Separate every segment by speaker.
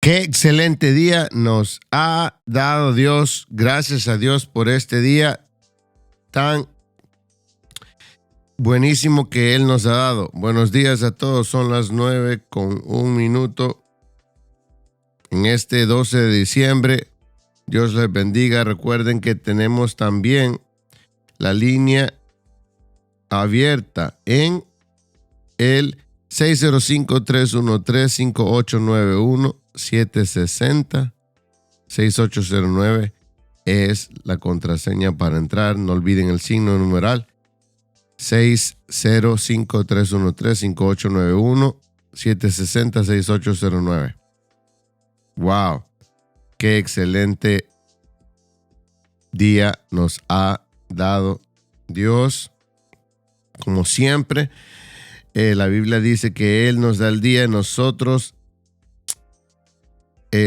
Speaker 1: Qué excelente día nos ha dado Dios. Gracias a Dios por este día tan buenísimo que Él nos ha dado. Buenos días a todos. Son las 9:01 en este 12 de diciembre. Dios les bendiga. Recuerden que tenemos también la línea abierta en el 605-313-5891. 760-6809 es la contraseña para entrar. No olviden el signo numeral 605-313-5891, 760-6809. Wow, qué excelente día nos ha dado Dios. Como siempre, la Biblia dice que Él nos da el día y nosotros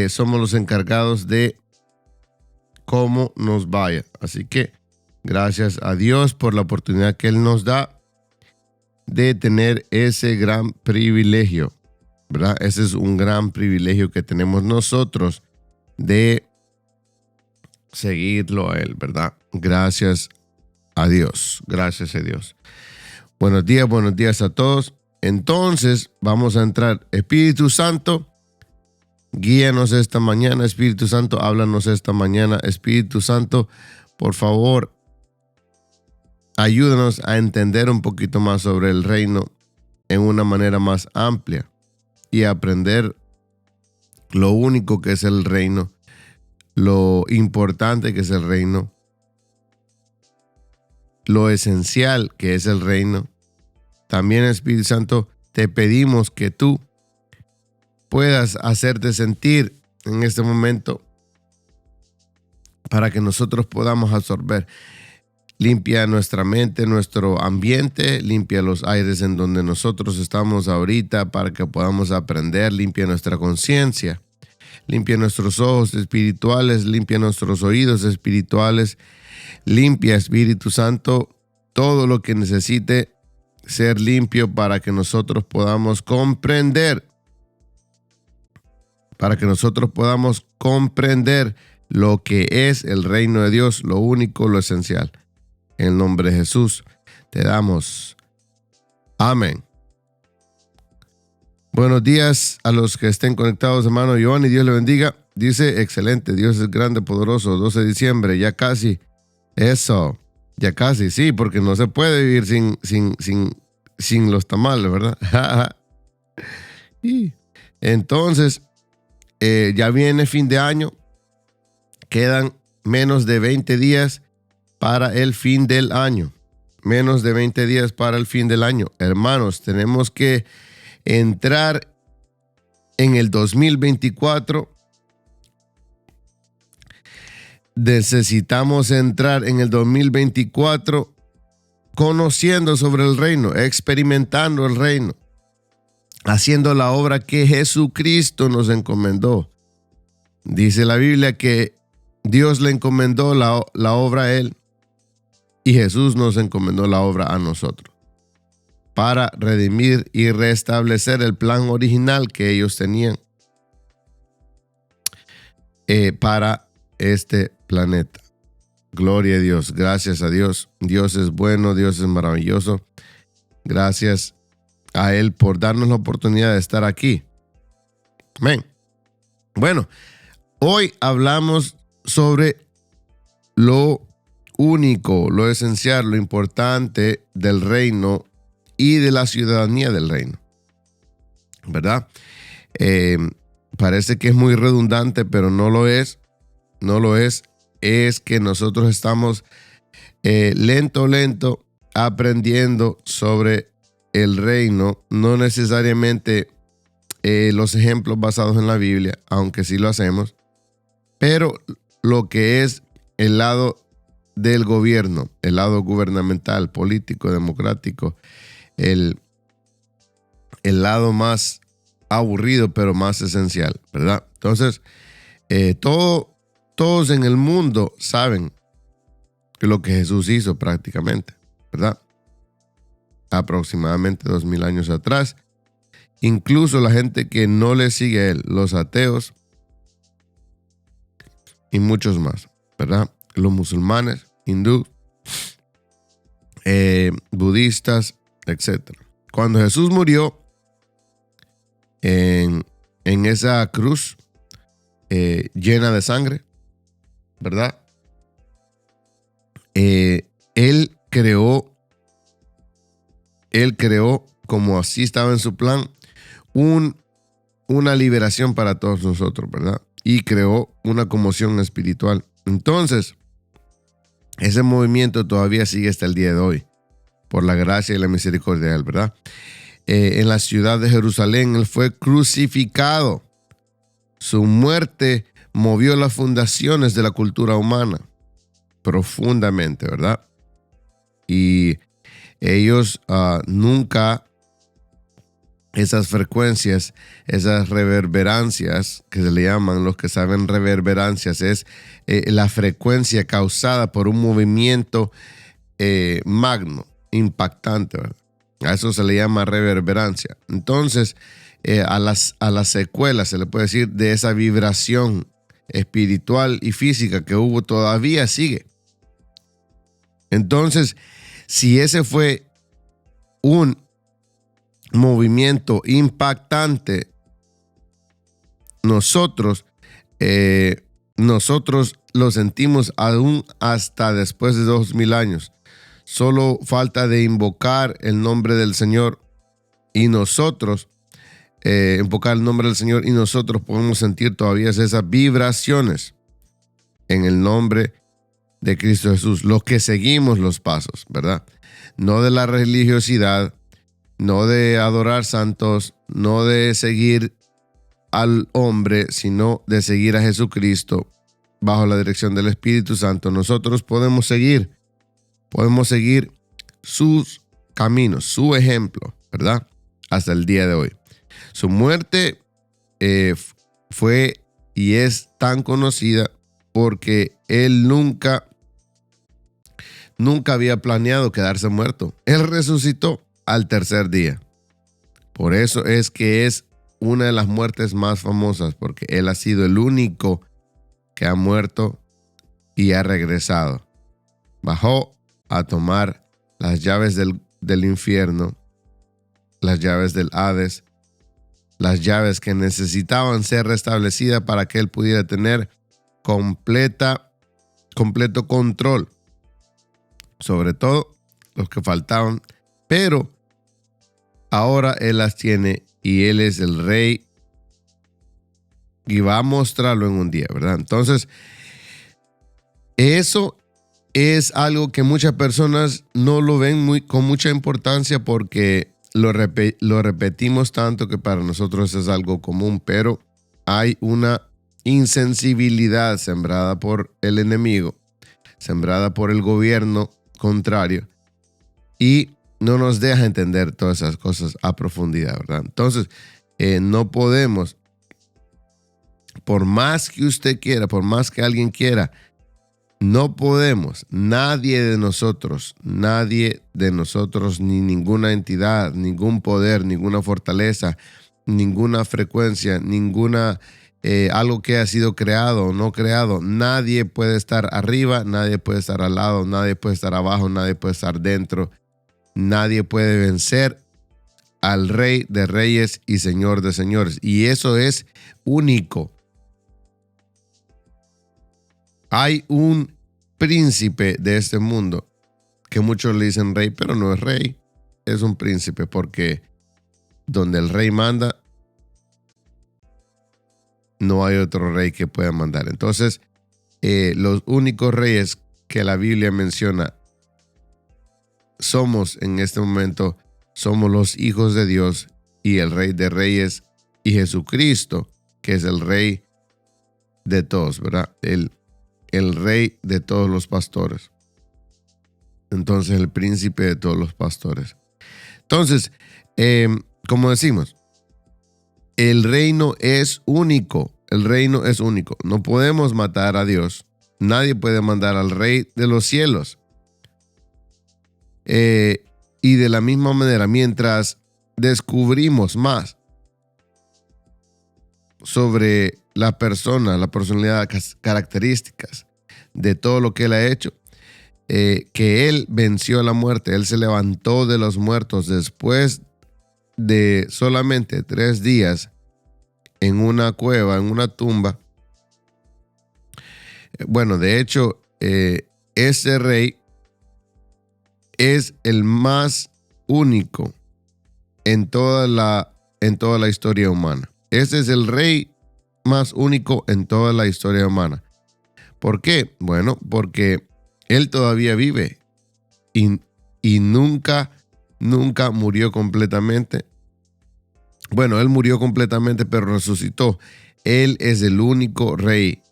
Speaker 1: somos los encargados de cómo nos vaya. Así que gracias a Dios por la oportunidad que Él nos da de tener ese gran privilegio, ¿verdad? Ese es un gran privilegio que tenemos nosotros de seguirlo a Él, ¿verdad? Gracias a Dios. Gracias a Dios. Buenos días a todos. Entonces vamos a entrar. Espíritu Santo, guíanos esta mañana. Espíritu Santo, háblanos esta mañana. Espíritu Santo, por favor, ayúdanos a entender un poquito más sobre el reino en una manera más amplia y aprender lo único que es el reino, lo importante que es el reino, lo esencial que es el reino. También, Espíritu Santo, te pedimos que tú puedas hacerte sentir en este momento para que nosotros podamos absorber. Limpia nuestra mente, nuestro ambiente, limpia los aires en donde nosotros estamos ahorita para que podamos aprender, limpia nuestra conciencia, limpia nuestros ojos espirituales, limpia nuestros oídos espirituales, limpia, Espíritu Santo, todo lo que necesite ser limpio para que nosotros podamos comprender, lo que es el reino de Dios, lo único, lo esencial. En el nombre de Jesús te damos. Amén. Buenos días a los que estén conectados, hermano Giovanni. Dios le bendiga. dice, excelente, Dios es grande, poderoso, 12 de diciembre, ya casi. Eso, ya casi, sí, porque no se puede vivir sin los tamales, ¿verdad? Y entonces, ya viene fin de año, quedan menos de 20 días para el fin del año. Menos de 20 días para el fin del año. Hermanos, tenemos que entrar en el 2024. Necesitamos entrar en el 2024 conociendo sobre el reino, experimentando el reino, haciendo la obra que Jesucristo nos encomendó. Dice la Biblia que Dios le encomendó la obra a él y Jesús nos encomendó la obra a nosotros para redimir y restablecer el plan original que ellos tenían para este planeta. Gloria a Dios, gracias a Dios. Dios es bueno, Dios es maravilloso. Gracias a Él por darnos la oportunidad de estar aquí. Amén. Bueno, hoy hablamos sobre lo único, lo esencial, lo importante del reino y de la ciudadanía del reino. ¿Verdad? Parece que es muy redundante, pero no lo es. No lo es. Es que nosotros estamos lento aprendiendo sobre el reino, no necesariamente los ejemplos basados en la Biblia, aunque sí lo hacemos, pero lo que es el lado del gobierno, el lado gubernamental, político, democrático, el lado más aburrido, pero más esencial, ¿verdad? Entonces, todos en el mundo saben lo que Jesús hizo prácticamente, ¿verdad? Aproximadamente 2000 años atrás. Incluso la gente que no le sigue a él, los ateos y muchos más, ¿verdad? Los musulmanes, hindú, budistas, etc. Cuando Jesús murió en esa cruz llena de sangre, ¿verdad? Él creó, como así estaba en su plan, una liberación para todos nosotros, ¿verdad? Y creó una conmoción espiritual. Entonces, ese movimiento todavía sigue hasta el día de hoy, por la gracia y la misericordia de él, ¿verdad? En la ciudad de Jerusalén, él fue crucificado. Su muerte movió las fundaciones de la cultura humana profundamente, ¿verdad? Y ellos nunca, esas frecuencias, esas reverberancias que se le llaman, los que saben reverberancias, es la frecuencia causada por un movimiento magno, impactante, ¿verdad? A eso se le llama reverberancia. Entonces, a las secuelas, se le puede decir, de esa vibración espiritual y física que hubo, todavía sigue. Entonces, si ese fue un movimiento impactante, nosotros lo sentimos aún hasta después de 2000 años. Solo falta de invocar el nombre del Señor y nosotros invocar el nombre del Señor y nosotros podemos sentir todavía esas vibraciones en el nombre de Cristo Jesús, los que seguimos los pasos, ¿verdad? No de la religiosidad, no de adorar santos, no de seguir al hombre, sino de seguir a Jesucristo bajo la dirección del Espíritu Santo. Nosotros podemos seguir sus caminos, su ejemplo, ¿verdad? Hasta el día de hoy. Su muerte fue y es tan conocida porque él nunca había planeado quedarse muerto. Él resucitó al tercer día. Por eso es que es una de las muertes más famosas, porque él ha sido el único que ha muerto y ha regresado. Bajó a tomar las llaves del infierno, las llaves del Hades, las llaves que necesitaban ser restablecidas para que él pudiera tener completo control sobre todo los que faltaban, pero ahora él las tiene y él es el rey y va a mostrarlo en un día, ¿verdad? Entonces, eso es algo que muchas personas no lo ven con mucha importancia porque lo repetimos tanto que para nosotros es algo común, pero hay una insensibilidad sembrada por el enemigo, sembrada por el gobierno contrario, y no nos deja entender todas esas cosas a profundidad, ¿verdad? Entonces, no podemos, por más que usted quiera, por más que alguien quiera, no podemos, nadie de nosotros, ni ninguna entidad, ningún poder, ninguna fortaleza, ninguna frecuencia, algo que ha sido creado o no creado, nadie puede estar arriba, nadie puede estar al lado, nadie puede estar abajo, nadie puede estar dentro, nadie puede vencer al Rey de Reyes y Señor de Señores. Y eso es único. Hay un príncipe de este mundo que muchos le dicen rey, pero no es rey, es un príncipe, porque donde el rey manda, no hay otro rey que pueda mandar. Entonces, los únicos reyes que la Biblia menciona somos en este momento, somos los hijos de Dios y el Rey de Reyes y Jesucristo, que es el Rey de todos, ¿verdad? El Rey de todos los pastores. Entonces, el príncipe de todos los pastores. Entonces, como decimos, el reino es único. El reino es único. No podemos matar a Dios. Nadie puede mandar al Rey de los cielos. Y de la misma manera, mientras descubrimos más sobre la persona, la personalidad, características de todo lo que él ha hecho, que él venció la muerte, él se levantó de los muertos después de solamente 3 días en una cueva, en una tumba. Bueno, de hecho, ese rey es el más único en toda la historia humana. Ese es el rey más único en toda la historia humana. ¿Por qué? Bueno, porque él todavía vive y nunca murió completamente. Bueno, él murió completamente, pero resucitó. Él es el único rey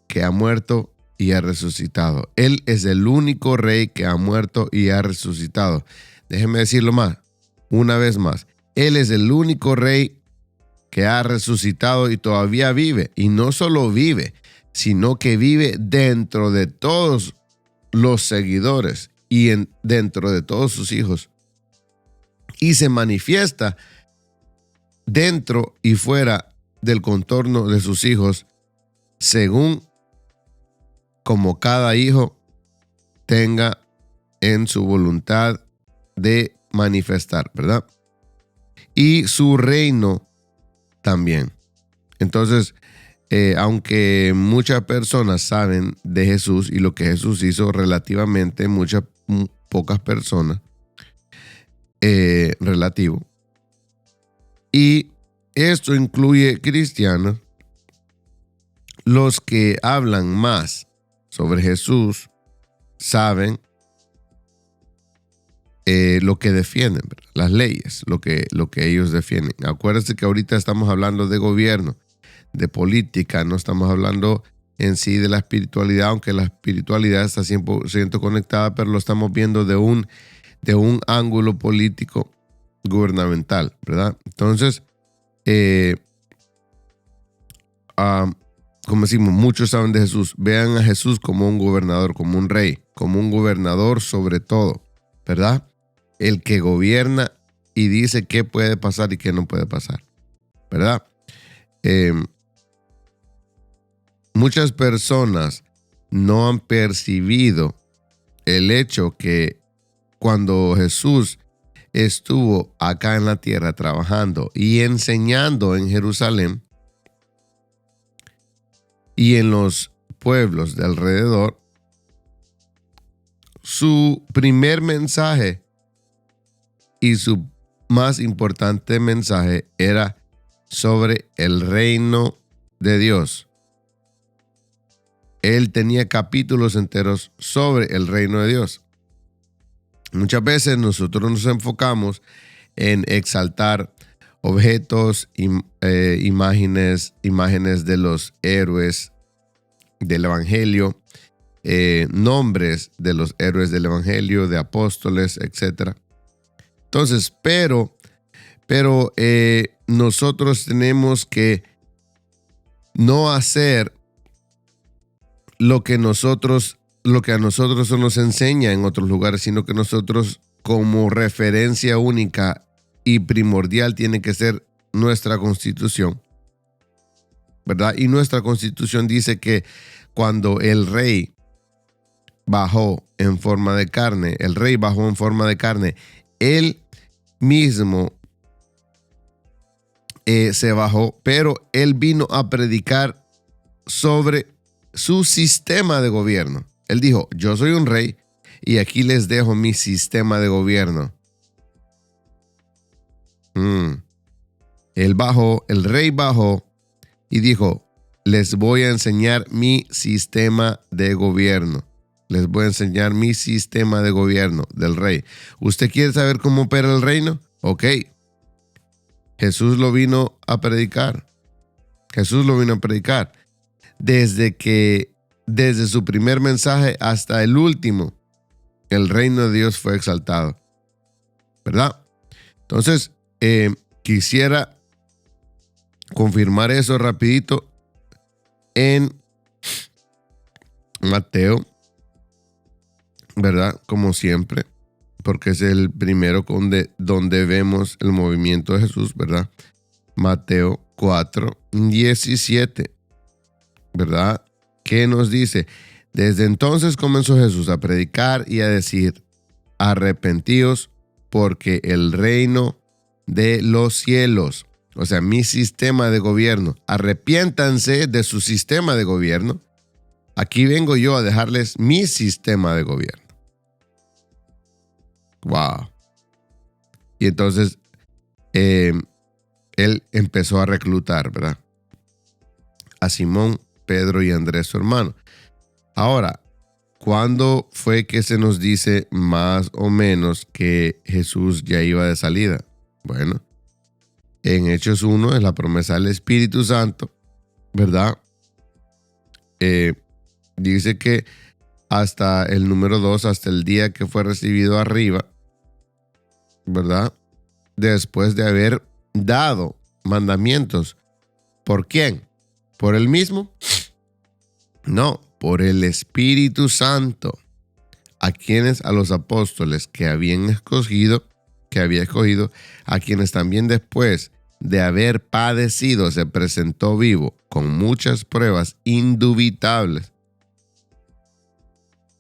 Speaker 1: que ha muerto y ha resucitado. Él es el único rey que ha muerto y ha resucitado. Déjenme decirlo más, una vez más. Él es el único rey que ha resucitado y todavía vive. Y no solo vive, sino que vive dentro de todos los seguidores y dentro de todos sus hijos. Y se manifiesta dentro y fuera del contorno de sus hijos, según como cada hijo tenga en su voluntad de manifestar, ¿verdad? Y su reino también. Entonces, aunque muchas personas saben de Jesús y lo que Jesús hizo, relativamente pocas personas, relativo. Y esto incluye cristianos, los que hablan más sobre Jesús saben lo que defienden, ¿verdad? Las leyes, lo que ellos defienden. Acuérdense que ahorita estamos hablando de gobierno, de política, no estamos hablando en sí de la espiritualidad, aunque la espiritualidad está 100% conectada, pero lo estamos viendo de un ángulo político gubernamental, ¿verdad? Entonces, como decimos, muchos saben de Jesús. Vean a Jesús como un gobernador, como un rey, como un gobernador sobre todo, ¿verdad? El que gobierna y dice qué puede pasar y qué no puede pasar, ¿verdad? Muchas personas no han percibido el hecho que cuando Jesús estuvo acá en la tierra trabajando y enseñando en Jerusalén y en los pueblos de alrededor, su primer mensaje y su más importante mensaje era sobre el reino de Dios. Él tenía capítulos enteros sobre el reino de Dios. Muchas veces nosotros nos enfocamos en exaltar objetos, imágenes de los héroes del Evangelio, nombres de los héroes del Evangelio, de apóstoles, etc. Entonces, pero nosotros tenemos que no hacer lo que a nosotros se nos enseña en otros lugares, sino que nosotros, como referencia única y primordial, tiene que ser nuestra Constitución, ¿verdad? Y nuestra Constitución dice que cuando el rey bajó en forma de carne, él mismo se bajó, pero él vino a predicar sobre su sistema de gobierno. Él dijo: yo soy un rey y aquí les dejo mi sistema de gobierno. El rey bajó y dijo: les voy a enseñar mi sistema de gobierno. Les voy a enseñar mi sistema de gobierno del rey. ¿Usted quiere saber cómo opera el reino? Ok. Jesús lo vino a predicar. Desde su primer mensaje hasta el último, el reino de Dios fue exaltado, ¿verdad? Entonces, quisiera confirmar eso rapidito en Mateo, ¿verdad? Como siempre, porque es el primero donde vemos el movimiento de Jesús, ¿verdad? Mateo 4:17, ¿verdad? ¿Qué nos dice? Desde entonces comenzó Jesús a predicar y a decir: arrepentíos, porque el reino de los cielos, o sea, mi sistema de gobierno, arrepiéntanse de su sistema de gobierno. Aquí vengo yo a dejarles mi sistema de gobierno. Wow. Y entonces él empezó a reclutar, ¿verdad? A Simón, Pedro y Andrés, su hermano. Ahora, ¿cuándo fue que se nos dice más o menos que Jesús ya iba de salida? Bueno, en Hechos 1 es la promesa del Espíritu Santo, ¿verdad? Dice que hasta el número 2, hasta el día que fue recibido arriba, ¿verdad? Después de haber dado mandamientos. ¿Por quién? ¿Por él mismo? No, por el Espíritu Santo. ¿A quienes? A los apóstoles que había escogido, a quienes también después de haber padecido se presentó vivo con muchas pruebas indubitables,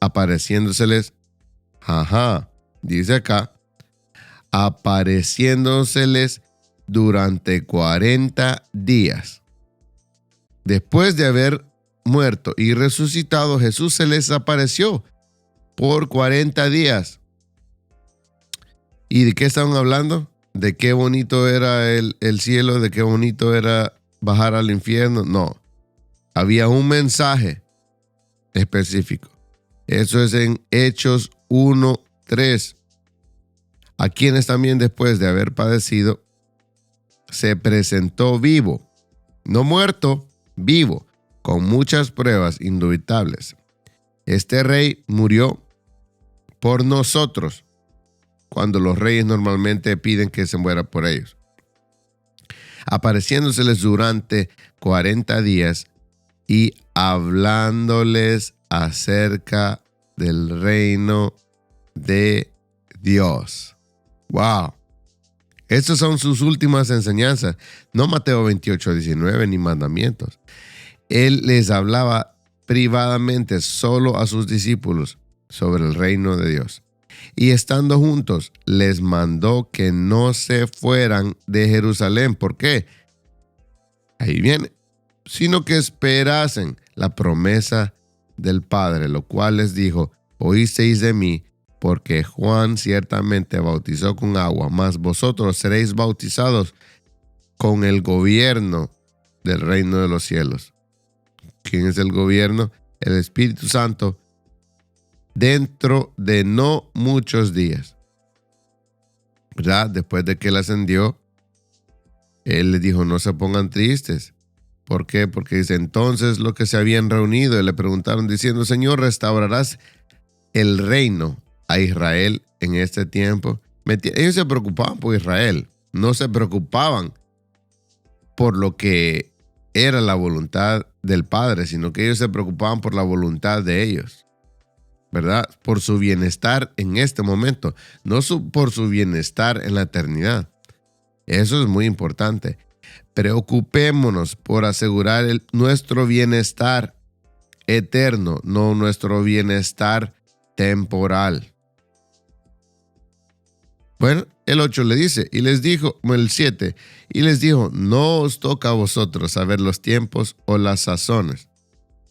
Speaker 1: apareciéndoseles, dice acá, apareciéndoseles durante 40 días. Después de haber muerto y resucitado, Jesús se les apareció por 40 días. ¿Y de qué estaban hablando? ¿De qué bonito era el cielo? ¿De qué bonito era bajar al infierno? No. Había un mensaje específico. Eso es en Hechos 1:3. A quienes también después de haber padecido se presentó vivo, no muerto, vivo, con muchas pruebas indubitables. Este rey murió por nosotros, cuando los reyes normalmente piden que se muera por ellos, apareciéndoseles durante 40 días y hablándoles acerca del reino de Dios. Wow. Estas son sus últimas enseñanzas, no Mateo 28:19 ni mandamientos. Él les hablaba privadamente solo a sus discípulos sobre el reino de Dios. Y estando juntos, les mandó que no se fueran de Jerusalén. ¿Por qué? Ahí viene. Sino que esperasen la promesa del Padre, lo cual les dijo: oísteis de mí, porque Juan ciertamente bautizó con agua, mas vosotros seréis bautizados con el gobierno del reino de los cielos. ¿Quién es el gobierno? El Espíritu Santo, dentro de no muchos días. ¿Verdad? Después de que él ascendió, él les dijo: no se pongan tristes. ¿Por qué? Porque dice: entonces los que se habían reunido y le preguntaron diciendo: Señor, ¿restaurarás el reino a Israel en este tiempo? Ellos se preocupaban por Israel, no se preocupaban por lo que era la voluntad del Padre, sino que ellos se preocupaban por la voluntad de ellos, ¿verdad? Por su bienestar en este momento, no por su bienestar en la eternidad. Eso es muy importante. Preocupémonos por asegurar nuestro bienestar eterno, no nuestro bienestar temporal. Bueno, el 8 le dice, y les dijo, el 7, y les dijo: no os toca a vosotros saber los tiempos o las sazones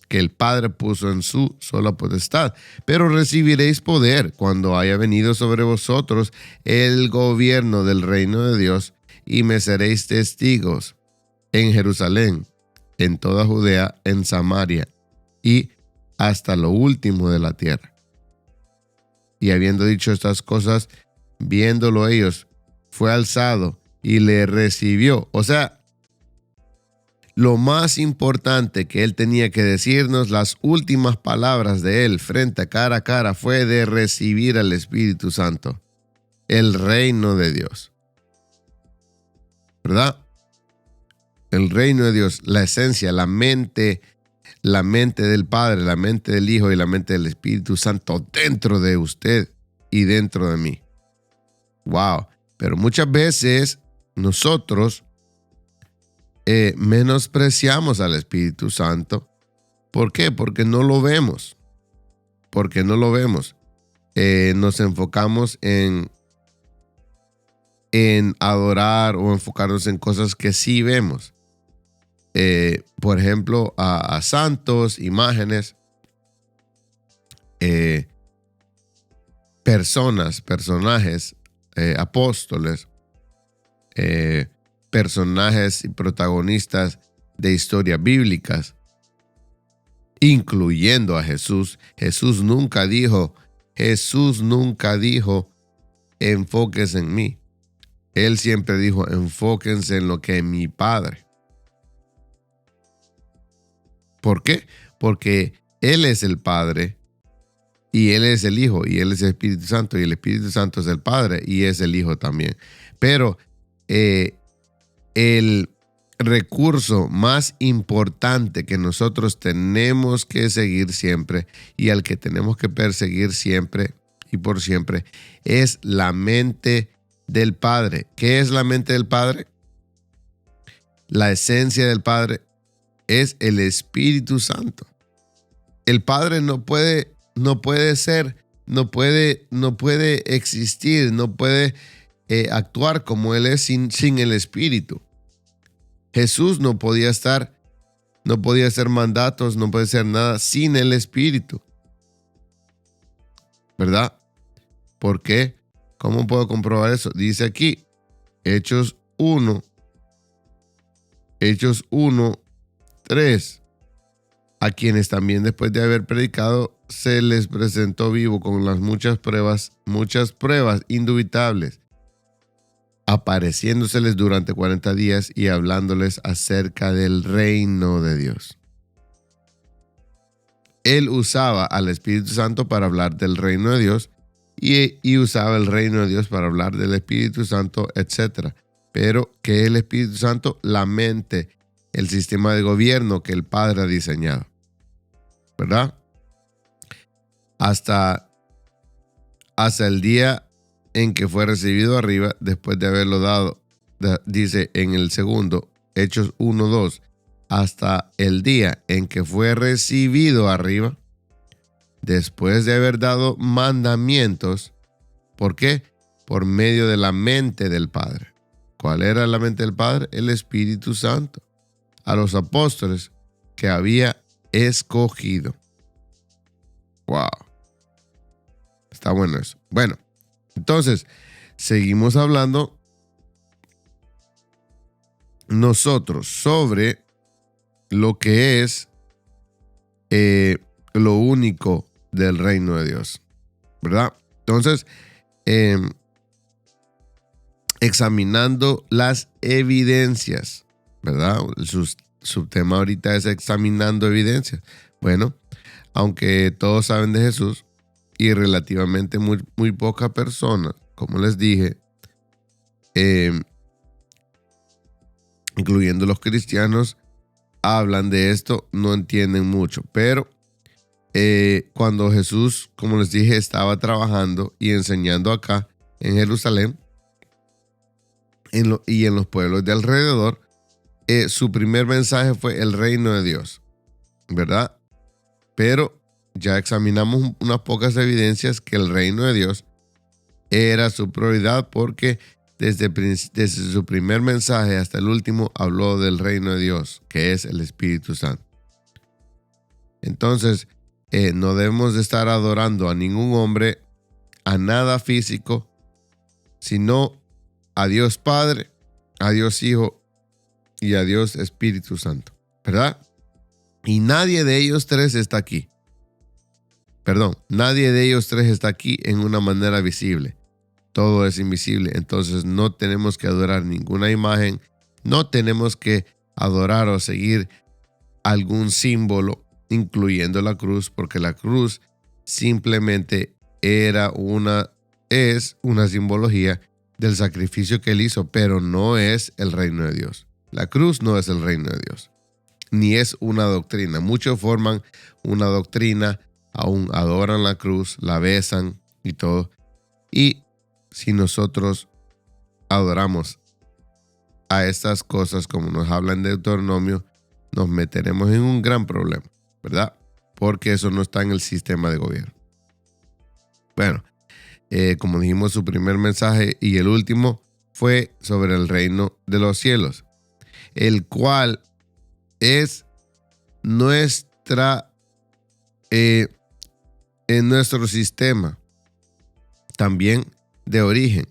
Speaker 1: que el Padre puso en su sola potestad, pero recibiréis poder cuando haya venido sobre vosotros el gobierno del reino de Dios, y me seréis testigos en Jerusalén, en toda Judea, en Samaria y hasta lo último de la tierra. Y habiendo dicho estas cosas, viéndolo ellos, fue alzado y le recibió. O sea, lo más importante que él tenía que decirnos, las últimas palabras de él frente a cara, fue de recibir al Espíritu Santo, el reino de Dios. ¿Verdad? El reino de Dios, la esencia, la mente del Padre, la mente del Hijo y la mente del Espíritu Santo dentro de usted y dentro de mí. Wow. Pero muchas veces nosotros menospreciamos al Espíritu Santo. ¿Por qué? Porque no lo vemos. Nos enfocamos en adorar o enfocarnos en cosas que sí vemos. Por ejemplo, a santos, imágenes, personajes, apóstoles, personajes y protagonistas de historias bíblicas, incluyendo a Jesús. Jesús nunca dijo, enfóquense en mí. Él siempre dijo: enfóquense en lo que es mi Padre. ¿Por qué? Porque Él es el Padre, y Él es el Hijo, y Él es el Espíritu Santo, y el Espíritu Santo es el Padre, y es el Hijo también. Pero el recurso más importante que nosotros tenemos que seguir siempre, y al que tenemos que perseguir siempre y por siempre, es la mente del Padre. ¿Qué es la mente del Padre? La esencia del Padre es el Espíritu Santo. El Padre no puede existir, no puede actuar como Él es sin el Espíritu. Jesús no podía hacer mandatos, no puede hacer nada sin el Espíritu. ¿Verdad? ¿Por qué? ¿Cómo puedo comprobar eso? Dice aquí, Hechos 1:3, a quienes también después de haber predicado se les presentó vivo con las muchas pruebas indubitables, apareciéndoseles durante 40 días y hablándoles acerca del reino de Dios. Él usaba al Espíritu Santo para hablar del reino de Dios y usaba el reino de Dios para hablar del Espíritu Santo, etc. Pero, ¿qué es el Espíritu Santo? La mente, el sistema de gobierno que el Padre ha diseñado. ¿Verdad? Hasta el día en que fue recibido arriba, después de haberlo dado, dice en el segundo, Hechos 1:2, hasta el día en que fue recibido arriba, después de haber dado mandamientos, ¿Por qué? Por medio de la mente del Padre. ¿Cuál era la mente del Padre? El Espíritu Santo. A los apóstoles que había escogido. Wow. Está bueno eso. Bueno, entonces, seguimos hablando nosotros sobre lo que es lo único del reino de Dios, ¿verdad? Entonces, examinando las evidencias, ¿verdad? Su tema ahorita es examinando evidencias. Bueno, aunque todos saben de Jesús y relativamente muy pocas personas, como les dije, incluyendo los cristianos, hablan de esto, no entienden mucho. Pero cuando Jesús, como les dije, estaba trabajando y enseñando acá en Jerusalén y en los pueblos de alrededor, su primer mensaje fue el reino de Dios, ¿verdad? Pero ya examinamos unas pocas evidencias que el reino de Dios era su prioridad, porque desde su primer mensaje hasta el último habló del reino de Dios, que es el Espíritu Santo. Entonces, no debemos de estar adorando a ningún hombre, a nada físico, sino a Dios Padre, a Dios Hijo y a Dios Espíritu Santo, ¿verdad? Y nadie de ellos tres está aquí. Nadie de ellos tres está aquí en una manera visible. Todo es invisible. Entonces no tenemos que adorar ninguna imagen. No tenemos que adorar o seguir algún símbolo, incluyendo la cruz, porque la cruz simplemente es una simbología del sacrificio que él hizo, pero no es el reino de Dios. La cruz no es el reino de Dios, ni es una doctrina. Muchos forman una doctrina, aún adoran la cruz, la besan y todo. Y si nosotros adoramos a estas cosas, como nos habla en Deuteronomio, nos meteremos en un gran problema, ¿verdad? Porque eso no está en el sistema de gobierno. Bueno, como dijimos, su primer mensaje y el último fue sobre el reino de los cielos, el cual es en nuestro sistema también de origen,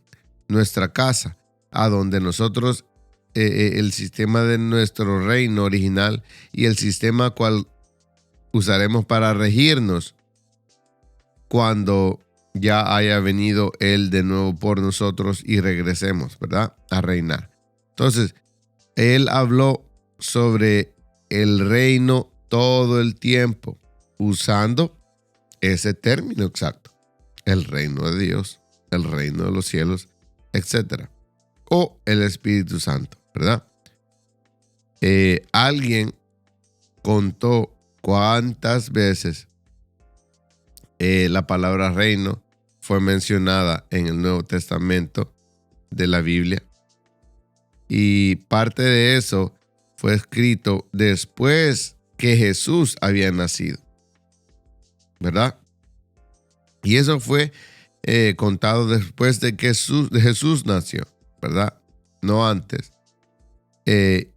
Speaker 1: nuestra casa, a donde nosotros, el sistema de nuestro reino original y el sistema cual usaremos para regirnos cuando ya haya venido Él de nuevo por nosotros y regresemos, ¿verdad? A reinar. Entonces, Él habló sobre el reino todo el tiempo, usando ese término exacto: el reino de Dios, el reino de los cielos, etc. O el Espíritu Santo, ¿verdad? Alguien contó cuántas veces la palabra reino fue mencionada en el Nuevo Testamento de la Biblia, y parte de eso fue escrito después que Jesús había nacido, ¿verdad? Y eso fue contado después de que Jesús nació, ¿verdad? No antes. Y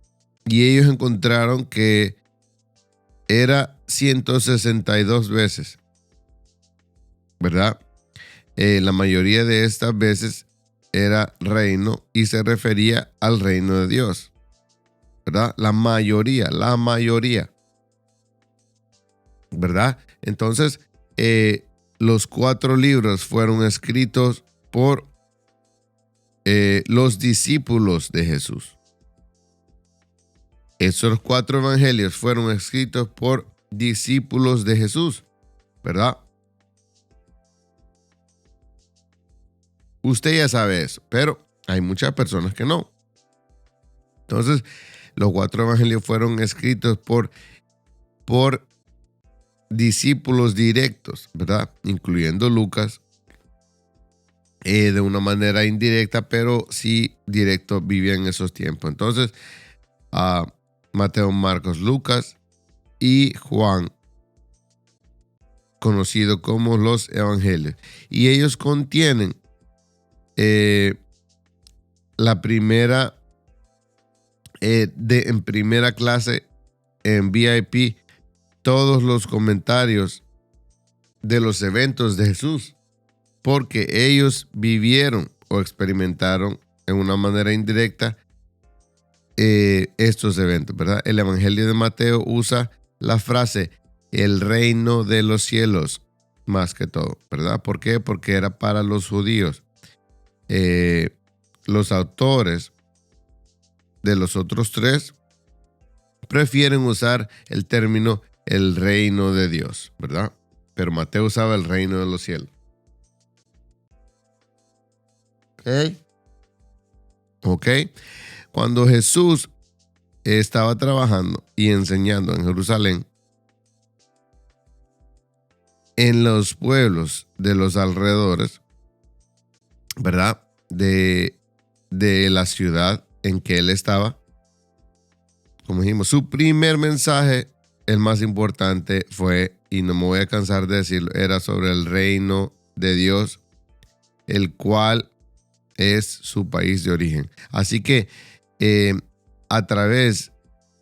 Speaker 1: ellos encontraron que era 162 veces, ¿verdad? La mayoría de estas veces era reino y se refería al reino de Dios, ¿verdad? La mayoría, ¿verdad? Entonces, los 4 libros fueron escritos por los discípulos de Jesús. Esos 4 evangelios fueron escritos por discípulos de Jesús, ¿verdad? Usted ya sabe eso, pero hay muchas personas que no. Entonces, los 4 evangelios fueron escritos por discípulos directos, ¿verdad? Incluyendo Lucas, de una manera indirecta, pero sí directo, vivía en esos tiempos. Entonces, Mateo, Marcos, Lucas y Juan, conocido como los evangelios. Y ellos contienen la primera, en primera clase, en VIP, todos los comentarios de los eventos de Jesús, porque ellos vivieron o experimentaron en una manera indirecta estos eventos, ¿verdad? El Evangelio de Mateo usa la frase el reino de los cielos más que todo, ¿verdad? ¿Por qué? Porque era para los judíos. Los autores de los otros tres prefieren usar el término el reino de Dios, ¿verdad? Pero Mateo usaba el reino de los cielos. ¿Ok? Cuando Jesús estaba trabajando y enseñando en Jerusalén, en los pueblos de los alrededores, ¿verdad? De la ciudad en que él estaba, como dijimos, su primer mensaje, el más importante fue, y no me voy a cansar de decirlo, era sobre el reino de Dios, el cual es su país de origen. Así que a través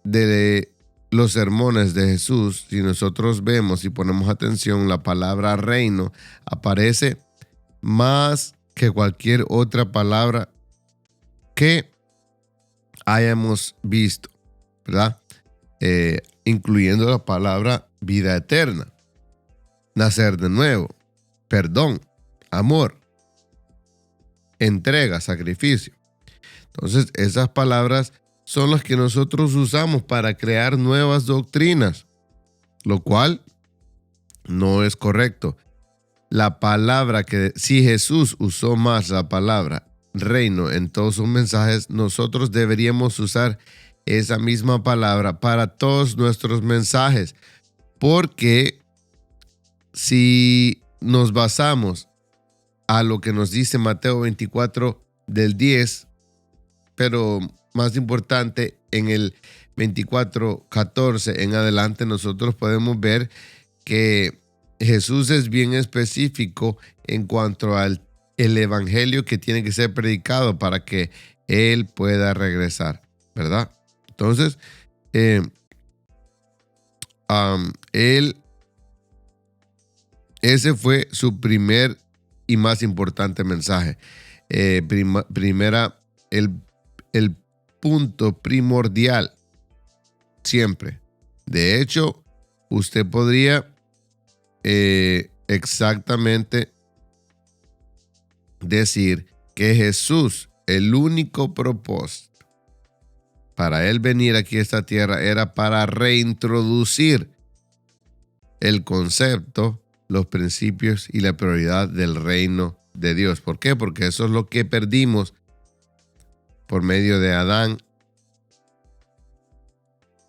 Speaker 1: de los sermones de Jesús, si nosotros vemos y ponemos atención, la palabra reino aparece más que cualquier otra palabra que hayamos visto, ¿verdad? Incluyendo la palabra vida eterna, nacer de nuevo, perdón, amor, entrega, sacrificio. Entonces, esas palabras son las que nosotros usamos para crear nuevas doctrinas, lo cual no es correcto. La palabra que, si Jesús usó más la palabra reino en todos sus mensajes, nosotros deberíamos usar esa misma palabra para todos nuestros mensajes, porque si nos basamos a lo que nos dice Mateo 24 del 10, pero más importante en el 24:14 en adelante, nosotros podemos ver que Jesús es bien específico en cuanto al el evangelio que tiene que ser predicado para que Él pueda regresar, ¿verdad? Entonces, ese fue su primer y más importante mensaje. El punto primordial siempre. De hecho, usted podría exactamente decir que Jesús, el único propósito para él venir aquí a esta tierra era para reintroducir el concepto, los principios y la prioridad del reino de Dios. ¿Por qué? Porque eso es lo que perdimos por medio de Adán.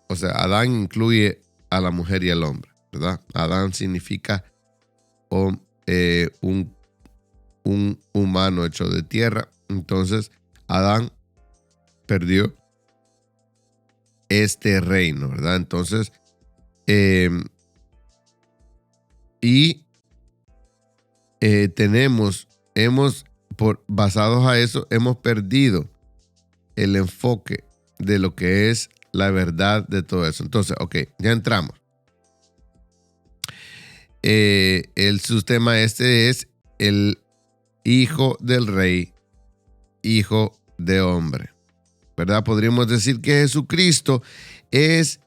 Speaker 1: O sea, Adán incluye a la mujer y al hombre, ¿verdad? Adán significa un humano hecho de tierra. Entonces, Adán perdió este reino, ¿verdad? Entonces, basados a eso, hemos perdido el enfoque de lo que es la verdad de todo eso. Entonces, ok, ya entramos. El sistema este es el hijo del rey, hijo de hombre, ¿verdad? Podríamos decir que Jesucristo es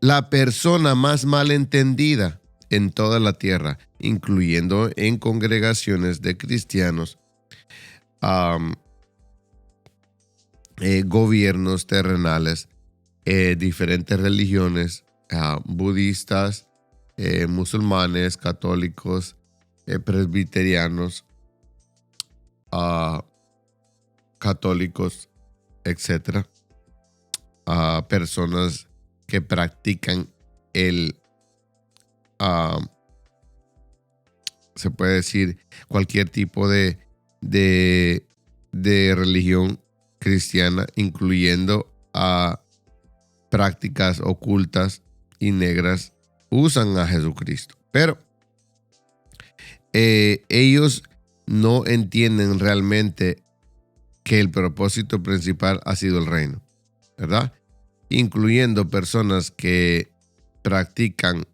Speaker 1: la persona más mal entendida en toda la tierra, incluyendo en congregaciones de cristianos, gobiernos terrenales, diferentes religiones, budistas, musulmanes, católicos, presbiterianos, católicos, etcétera, personas que practican se puede decir cualquier tipo de religión cristiana, incluyendo a prácticas ocultas y negras, usan a Jesucristo. Pero ellos no entienden realmente que el propósito principal ha sido el reino, ¿verdad? Incluyendo personas que practican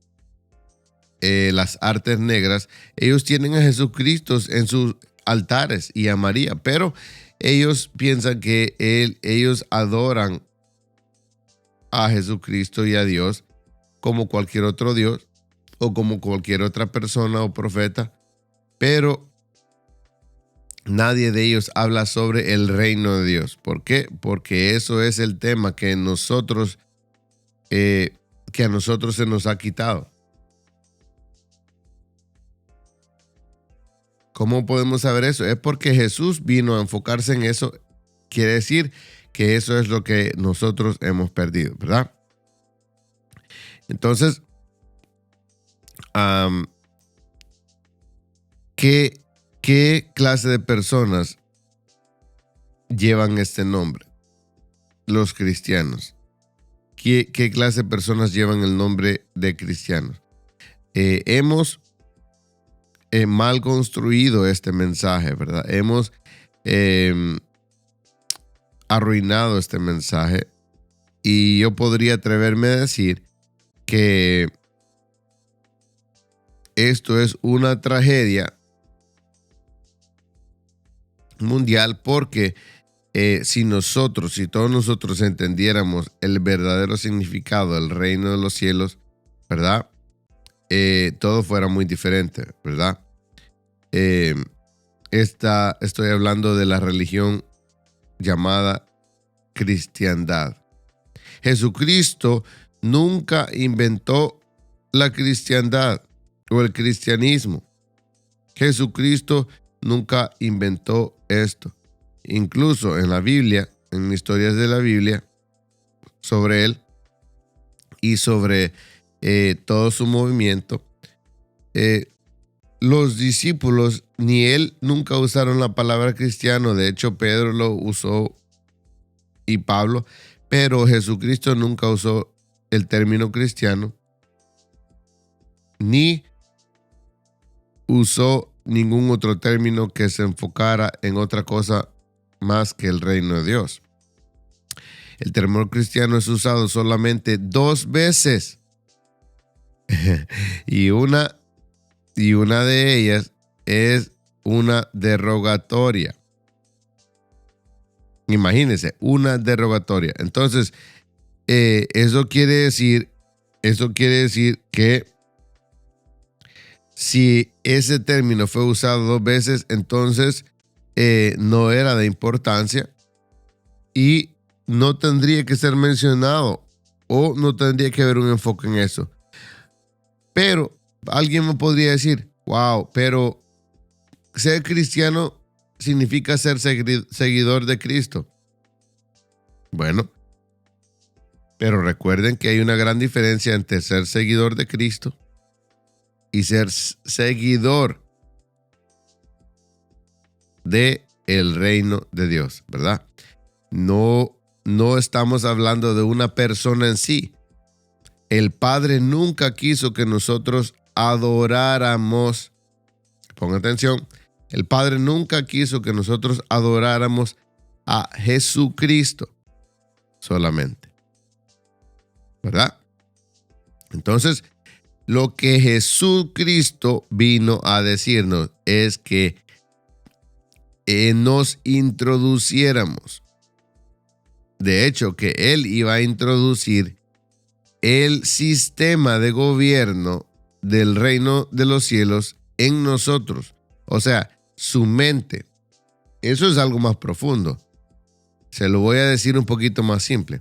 Speaker 1: las artes negras. Ellos tienen a Jesucristo en sus altares y a María, pero ellos piensan que ellos adoran a Jesucristo y a Dios como cualquier otro Dios o como cualquier otra persona o profeta, pero nadie de ellos habla sobre el reino de Dios. ¿Por qué? Porque eso es el tema que a nosotros se nos ha quitado. ¿Cómo podemos saber eso? Es porque Jesús vino a enfocarse en eso. Quiere decir que eso es lo que nosotros hemos perdido, ¿verdad? Entonces, ¿qué clase de personas llevan este nombre? Los cristianos. ¿Qué clase de personas llevan el nombre de cristianos? Hemos mal construido este mensaje, ¿verdad? Hemos arruinado este mensaje, y yo podría atreverme a decir que esto es una tragedia mundial, porque si todos nosotros entendiéramos el verdadero significado del reino de los cielos, ¿verdad? Todo fuera muy diferente, ¿verdad? Estoy hablando de la religión llamada cristiandad. Jesucristo nunca inventó la cristiandad o el cristianismo. Jesucristo nunca inventó esto. Incluso en la Biblia, en historias de la Biblia, sobre él y sobre todo su movimiento, los discípulos ni él nunca usaron la palabra cristiano. De hecho, Pedro lo usó y Pablo, pero Jesucristo nunca usó el término cristiano, ni usó ningún otro término que se enfocara en otra cosa más que el reino de Dios. El término cristiano es usado solamente 2 veces y una de ellas es una derogatoria. Imagínense, una derogatoria. Entonces, eso quiere decir que si ese término fue usado 2 veces, entonces no era de importancia y no tendría que ser mencionado, o no tendría que haber un enfoque en eso. Pero alguien me podría decir, wow, pero ser cristiano significa ser seguidor de Cristo. Bueno, pero recuerden que hay una gran diferencia entre ser seguidor de Cristo y ser seguidor de el reino de Dios, ¿verdad? No estamos hablando de una persona en sí. El Padre nunca quiso que nosotros adoráramos. Pongan atención. El Padre nunca quiso que nosotros adoráramos a Jesucristo solamente, ¿verdad? Entonces, lo que Jesucristo vino a decirnos es que nos introduciéramos. De hecho, que Él iba a introducir el sistema de gobierno del reino de los cielos en nosotros. O sea, su mente. Eso es algo más profundo. Se lo voy a decir un poquito más simple.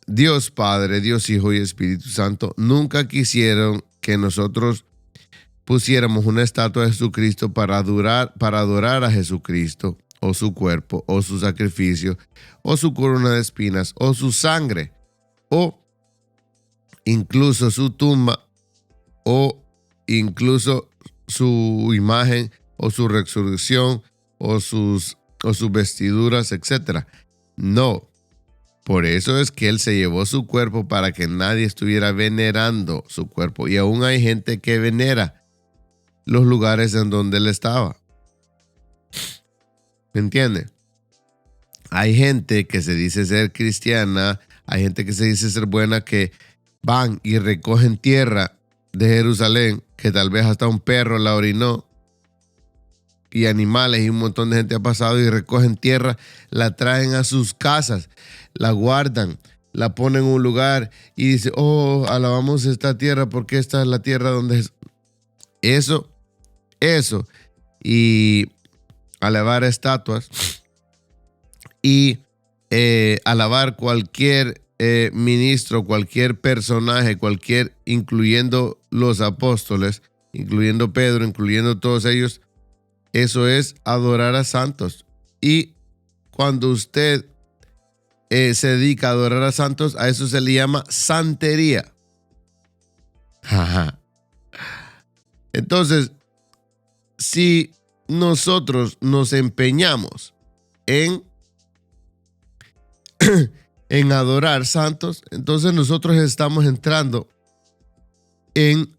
Speaker 1: Dios Padre, Dios Hijo y Espíritu Santo nunca quisieron que nosotros pusiéramos una estatua de Jesucristo para adorar a Jesucristo, o su cuerpo, o su sacrificio, o su corona de espinas, o su sangre, o incluso su tumba, o incluso su imagen, o su resurrección, o sus vestiduras, etc. No. Por eso es que Él se llevó su cuerpo, para que nadie estuviera venerando su cuerpo. Y aún hay gente que venera los lugares en donde él estaba. ¿Me entiende? Hay gente que se dice ser cristiana, hay gente que se dice ser buena, que van y recogen tierra de Jerusalén, que tal vez hasta un perro la orinó, y animales, y un montón de gente ha pasado y recogen tierra, la traen a sus casas, la guardan, la ponen en un lugar y dice, oh, alabamos esta tierra porque esta es la tierra donde es. Eso, y alabar estatuas y alabar cualquier ministro, cualquier personaje, incluyendo los apóstoles, incluyendo Pedro, incluyendo todos ellos, eso es adorar a santos. Y cuando usted se dedica a adorar a santos, a eso se le llama santería. Entonces, si nosotros nos empeñamos en adorar santos, entonces nosotros estamos entrando en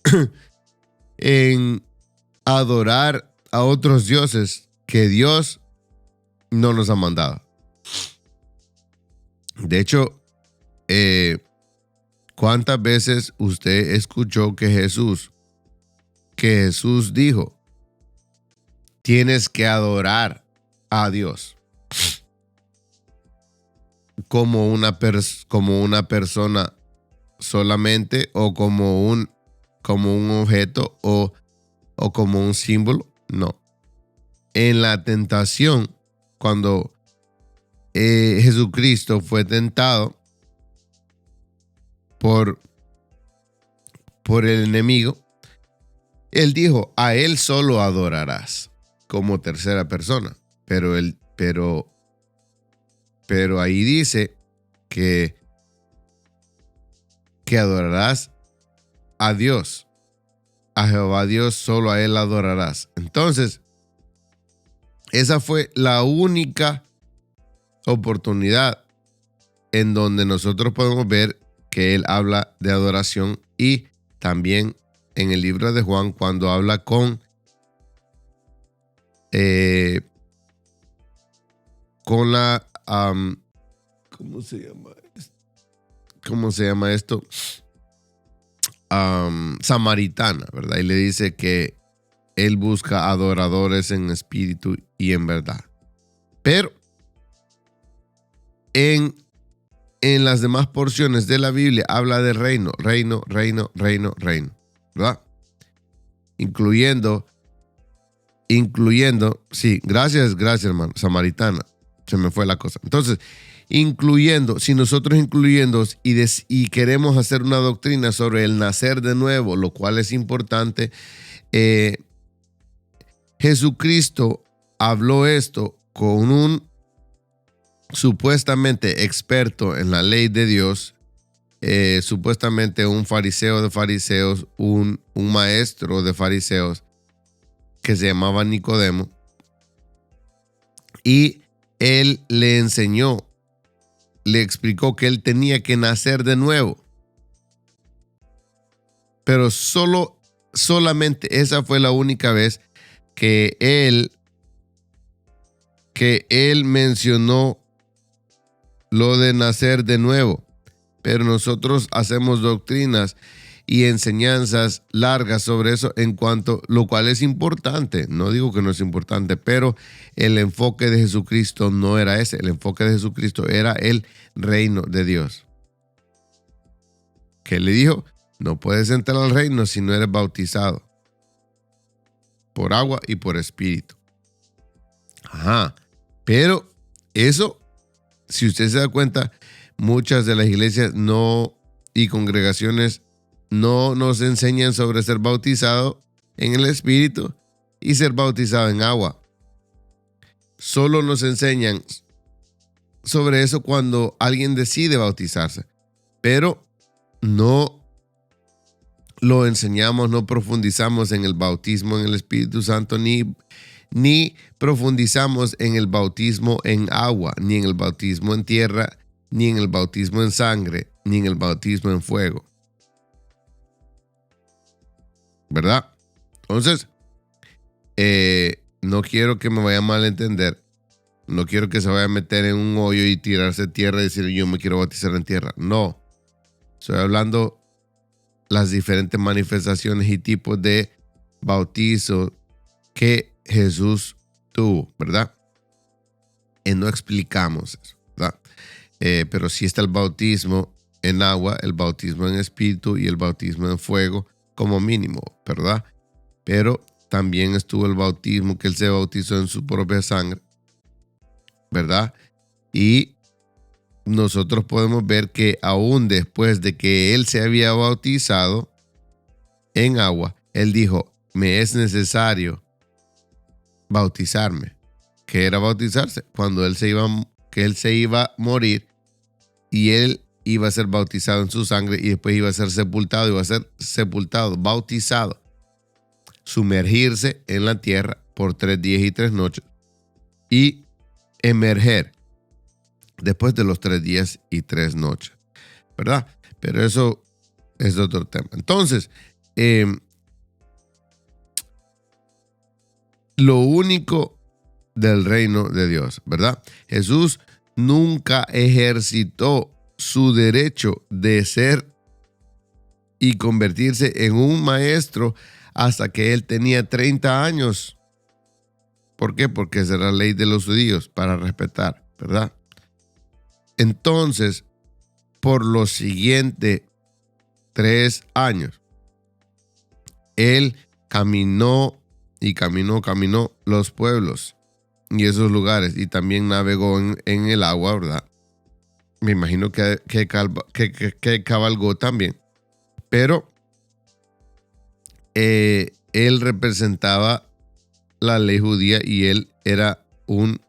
Speaker 1: adorar a otros dioses que Dios no nos ha mandado. De hecho, ¿cuántas veces usted escuchó que Jesús dijo, tienes que adorar a Dios como una persona solamente, o como un objeto, o como un símbolo? No. En la tentación, cuando Jesucristo fue tentado por el enemigo, él dijo, a él solo adorarás, como tercera persona. Pero ahí dice que adorarás a Dios, a Jehová Dios, solo a él adorarás. Entonces, esa fue la única oportunidad en donde nosotros podemos ver que él habla de adoración, y también en el libro de Juan, cuando habla con la ¿cómo se llama esto? Samaritana, ¿verdad? Y le dice que él busca adoradores en espíritu y en verdad. Pero en las demás porciones de la Biblia habla de reino, ¿verdad? Incluyendo, sí, gracias hermano, samaritana, se me fue la cosa. Entonces, si nosotros incluyendo y queremos hacer una doctrina sobre el nacer de nuevo, lo cual es importante, Jesucristo habló esto con un supuestamente experto en la ley de Dios, supuestamente un fariseo de fariseos, un maestro de fariseos que se llamaba Nicodemo, y él le enseñó, le explicó que él tenía que nacer de nuevo. Pero solamente esa fue la única vez que él mencionó lo de nacer de nuevo. Pero nosotros hacemos doctrinas y enseñanzas largas sobre eso, lo cual es importante. No digo que no es importante, pero el enfoque de Jesucristo no era ese. El enfoque de Jesucristo era el reino de Dios. Que le dijo, no puedes entrar al reino si no eres bautizado por agua y por espíritu. Pero eso, si usted se da cuenta, muchas de las iglesias y congregaciones no nos enseñan sobre ser bautizado en el espíritu y ser bautizado en agua. Solo nos enseñan sobre eso cuando alguien decide bautizarse, pero no lo enseñamos, no profundizamos en el bautismo en el Espíritu Santo, ni profundizamos en el bautismo en agua, ni en el bautismo en tierra, ni en el bautismo en sangre, ni en el bautismo en fuego. ¿Verdad? Entonces, no quiero que me vaya a malentender. No quiero que se vaya a meter en un hoyo y tirarse tierra y decir yo me quiero bautizar en tierra. No. Estoy hablando las diferentes manifestaciones y tipos de bautizo que Jesús tuvo, ¿verdad? No explicamos eso, ¿verdad? Pero sí está el bautismo en agua, el bautismo en espíritu y el bautismo en fuego como mínimo, ¿verdad? Pero también estuvo el bautismo que él se bautizó en su propia sangre, ¿verdad? Y nosotros podemos ver que aún después de que él se había bautizado en agua, él dijo, me es necesario bautizarme. ¿Qué era bautizarse? Cuando él se iba a morir y él iba a ser bautizado en su sangre y después iba a ser sepultado, bautizado, sumergirse en la tierra por 3 días y 3 noches y emerger después de los 3 días y 3 noches, ¿verdad? Pero eso es otro tema. Entonces, lo único del reino de Dios, ¿verdad? Jesús nunca ejercitó su derecho de ser y convertirse en un maestro hasta que él tenía 30 años. ¿Por qué? Porque esa era la ley de los judíos para respetar, ¿verdad? Entonces, por los siguientes 3 años, él caminó los pueblos y esos lugares y también navegó en el agua, ¿verdad? Me imagino que cabalgó también, pero él representaba la ley judía y él era un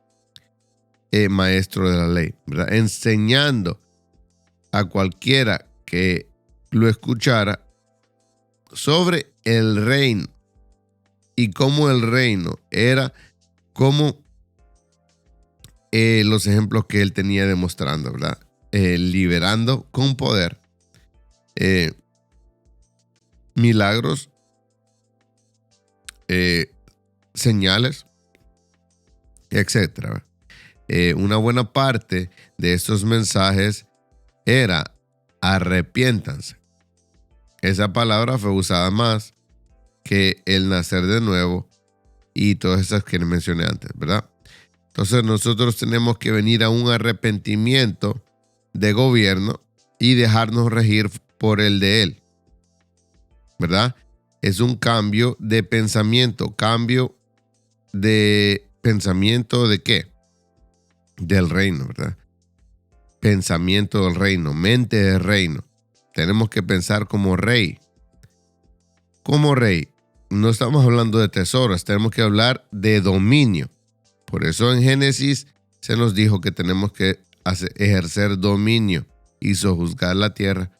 Speaker 1: maestro de la ley, ¿verdad? Enseñando a cualquiera que lo escuchara sobre el reino y cómo el reino era, como los ejemplos que él tenía demostrando, ¿verdad? Liberando con poder, milagros, señales, etc. Una buena parte de estos mensajes era arrepiéntanse. Esa palabra fue usada más que el nacer de nuevo y todas esas que mencioné antes, ¿verdad? Entonces nosotros tenemos que venir a un arrepentimiento de gobierno y dejarnos regir por el de él, ¿verdad? Es un cambio de pensamiento. ¿Cambio de pensamiento de qué? Del reino, ¿verdad? Pensamiento del reino, mente del reino. Tenemos que pensar como rey. Como rey. No estamos hablando de tesoros, tenemos que hablar de dominio. Por eso en Génesis se nos dijo que tenemos que ejercer dominio y sojuzgar la tierra.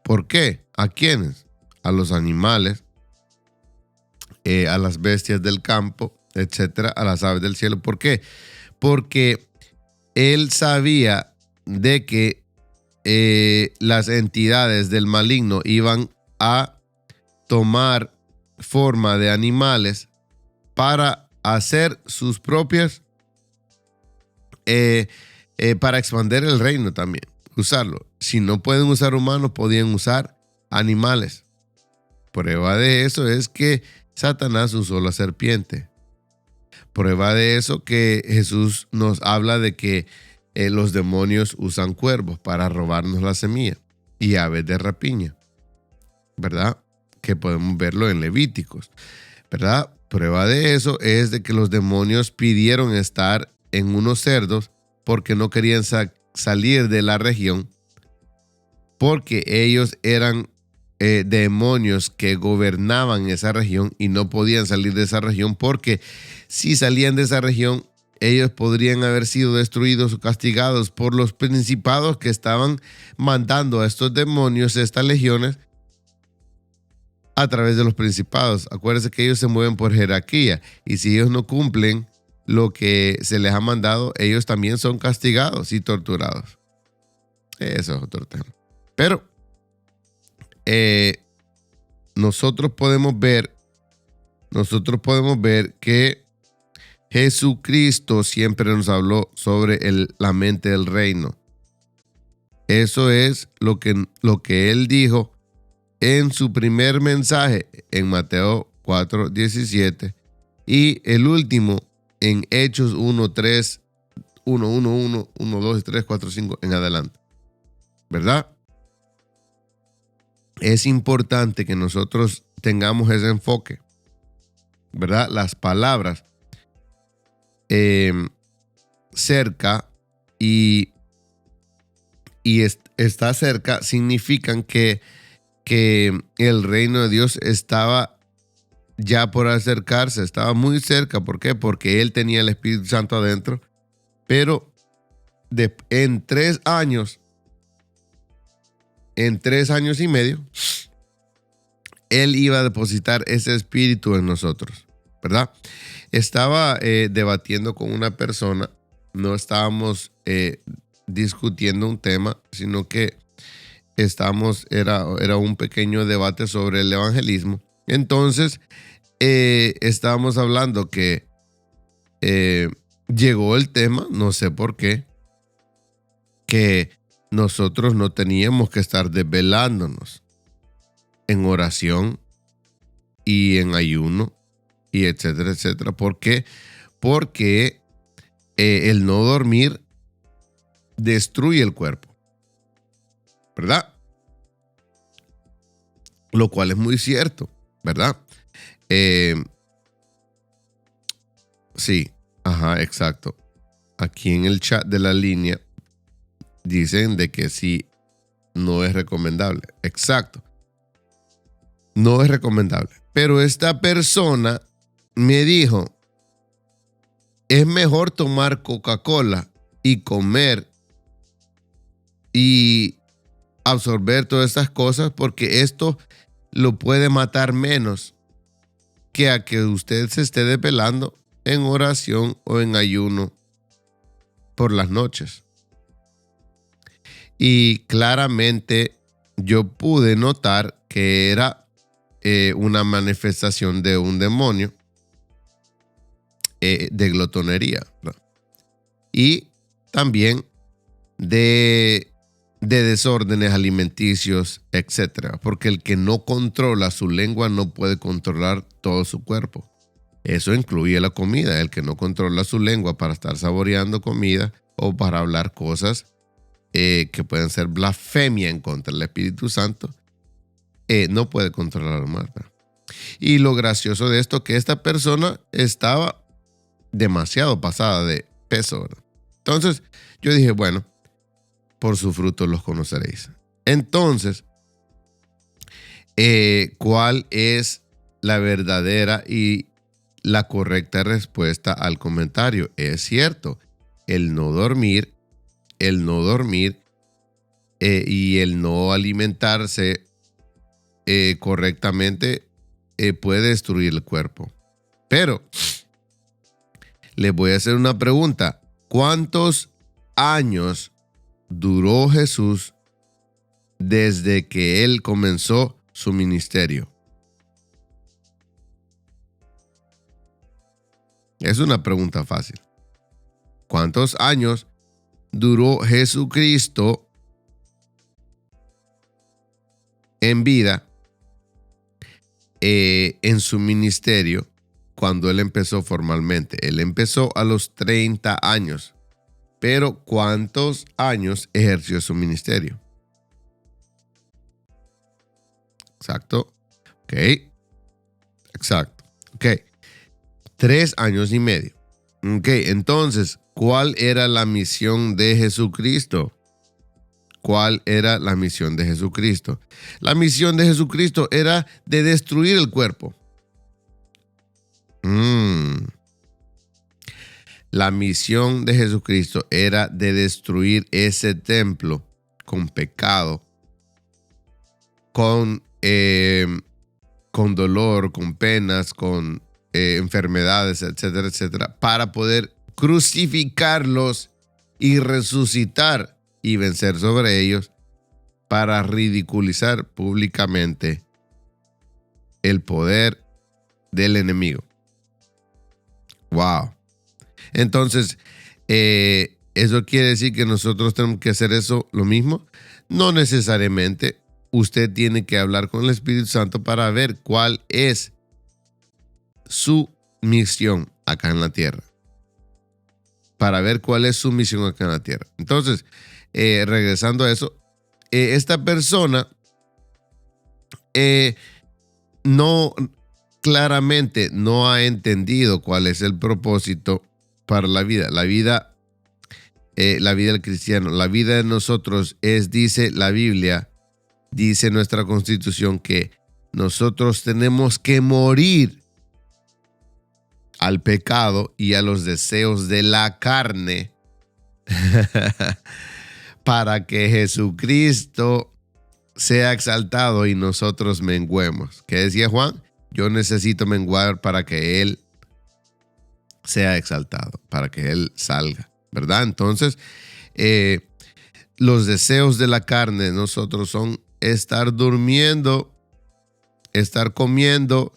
Speaker 1: ¿Por qué? ¿A quiénes? A los animales, a las bestias del campo, etcétera, a las aves del cielo. ¿Por qué? Porque él sabía de que las entidades del maligno iban a tomar forma de animales para hacer sus propias, para expandir el reino también, usarlo. Si no pueden usar humanos, podían usar animales. Prueba de eso es que Satanás usó la serpiente. Prueba de eso que Jesús nos habla de que los demonios usan cuervos para robarnos la semilla y aves de rapiña, ¿verdad? Que podemos verlo en Levíticos, ¿verdad? Prueba de eso es de que los demonios pidieron estar en unos cerdos porque no querían salir de la región, porque ellos eran demonios que gobernaban esa región y no podían salir de esa región, porque si salían de esa región, ellos podrían haber sido destruidos o castigados por los principados que estaban mandando a estos demonios, estas legiones, a través de los principados. Acuérdense que ellos se mueven por jerarquía y si ellos no cumplen lo que se les ha mandado, ellos también son castigados y torturados. Eso es otro tema. Pero nosotros podemos ver nosotros podemos ver que Jesucristo siempre nos habló sobre la mente del reino. Eso es lo que él dijo en su primer mensaje en Mateo 4:17 y el último en Hechos 1:3, 1:1, 1, 2, 3, 4, 5 en adelante. ¿Verdad? Es importante que nosotros tengamos ese enfoque. ¿Verdad? Las palabras cerca y está cerca significan que el reino de Dios estaba ya por acercarse, estaba muy cerca. ¿Por qué? Porque él tenía el Espíritu Santo adentro, pero en 3 años y medio, él iba a depositar ese espíritu en nosotros, ¿verdad? Estaba debatiendo con una persona, no estábamos discutiendo un tema, sino que era un pequeño debate sobre el evangelismo. Entonces, estábamos hablando que llegó el tema, no sé por qué, que nosotros no teníamos que estar desvelándonos en oración y en ayuno y etcétera, etcétera. ¿Por qué? Porque el no dormir destruye el cuerpo, ¿verdad? Lo cual es muy cierto, ¿verdad? Sí, ajá, exacto. Aquí en el chat de la línea dicen de que sí, no es recomendable. Exacto. No es recomendable. Pero esta persona me dijo, es mejor tomar Coca-Cola y comer y absorber todas estas cosas porque esto lo puede matar menos que a que usted se esté desvelando en oración o en ayuno por las noches. Y claramente yo pude notar que era una manifestación de un demonio de glotonería, ¿no? Y también de desórdenes alimenticios, etcétera. Porque el que no controla su lengua no puede controlar todo su cuerpo. Eso incluye la comida. El que no controla su lengua para estar saboreando comida o para hablar cosas que pueden ser blasfemia en contra del Espíritu Santo, no puede controlar más. Y lo gracioso de esto, que esta persona estaba demasiado pasada de peso, ¿verdad? Entonces yo dije, bueno, por sus frutos los conoceréis. Entonces, ¿cuál es la verdadera y la correcta respuesta al comentario? Es cierto, el no dormir y el no alimentarse correctamente puede destruir el cuerpo. Pero les voy a hacer una pregunta. ¿Cuántos años duró Jesús desde que él comenzó su ministerio? Es una pregunta fácil. ¿Cuántos años duró Jesucristo en vida en su ministerio cuando él empezó formalmente? Él empezó a los 30 años. Pero ¿cuántos años ejerció su ministerio? Exacto. Ok. Exacto. Ok. 3 años y medio. Ok. Entonces, ¿cuál era la misión de Jesucristo? ¿Cuál era la misión de Jesucristo? La misión de Jesucristo era de destruir el cuerpo. La misión de Jesucristo era de destruir ese templo con pecado, con dolor, con penas, con enfermedades, etcétera, etcétera, para poder crucificarlos y resucitar y vencer sobre ellos, para ridiculizar públicamente el poder del enemigo. Wow. Entonces, ¿eso quiere decir que nosotros tenemos que hacer eso lo mismo? No necesariamente. Usted tiene que hablar con el Espíritu Santo para ver cuál es su misión acá en la tierra. Para ver cuál es su misión acá en la tierra. Entonces, regresando a eso, esta persona no claramente no ha entendido cuál es el propósito para la vida. La vida del cristiano, la vida de nosotros es, dice la Biblia, dice nuestra Constitución, que nosotros tenemos que morir al pecado y a los deseos de la carne para que Jesucristo sea exaltado y nosotros menguemos. ¿Qué decía Juan? Yo necesito menguar para que Él sea exaltado, para que Él salga, ¿verdad? Entonces, los deseos de la carne de nosotros son estar durmiendo, estar comiendo,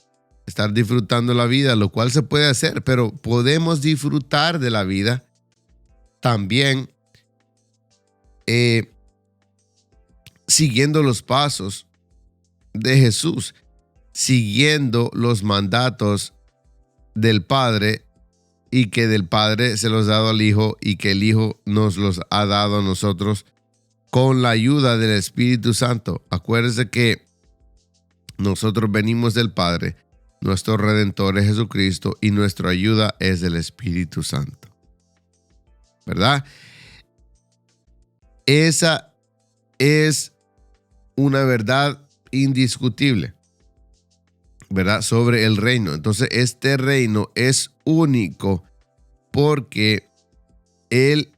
Speaker 1: estar disfrutando la vida, lo cual se puede hacer, pero podemos disfrutar de la vida también siguiendo los pasos de Jesús, siguiendo los mandatos del Padre, y que del Padre se los ha dado al Hijo y que el Hijo nos los ha dado a nosotros con la ayuda del Espíritu Santo. Acuérdense que nosotros venimos del Padre, nuestro Redentor es Jesucristo y nuestra ayuda es del Espíritu Santo, ¿verdad? Esa es una verdad indiscutible, ¿verdad? Sobre el reino. Entonces, este reino es único porque el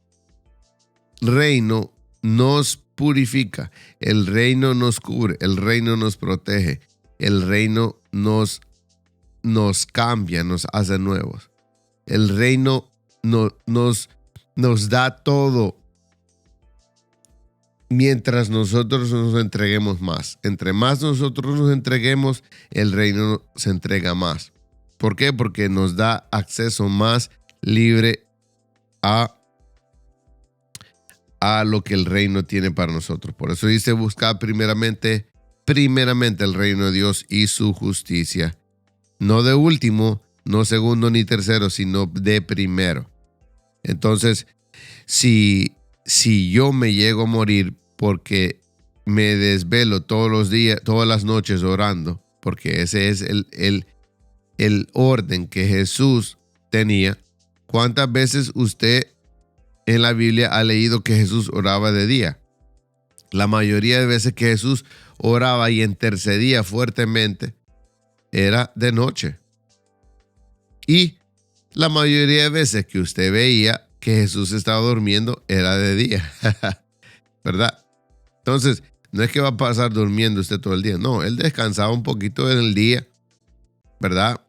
Speaker 1: reino nos purifica, el reino nos cubre, el reino nos protege, el reino nos cambia, nos hace nuevos. El reino nos da todo mientras nosotros nos entreguemos más. Entre más nosotros nos entreguemos, el reino se entrega más. ¿Por qué? Porque nos da acceso más libre a lo que el reino tiene para nosotros. Por eso dice: buscar primeramente el reino de Dios y su justicia. No de último, no segundo ni tercero, sino de primero. Entonces, si yo me llego a morir porque me desvelo todos los días, todas las noches orando, porque ese es el orden que Jesús tenía. ¿Cuántas veces usted en la Biblia ha leído que Jesús oraba de día? La mayoría de veces que Jesús oraba y intercedía fuertemente era de noche. Y la mayoría de veces que usted veía que Jesús estaba durmiendo era de día, ¿verdad? Entonces, no es que va a pasar durmiendo usted todo el día. No, él descansaba un poquito en el día, ¿verdad?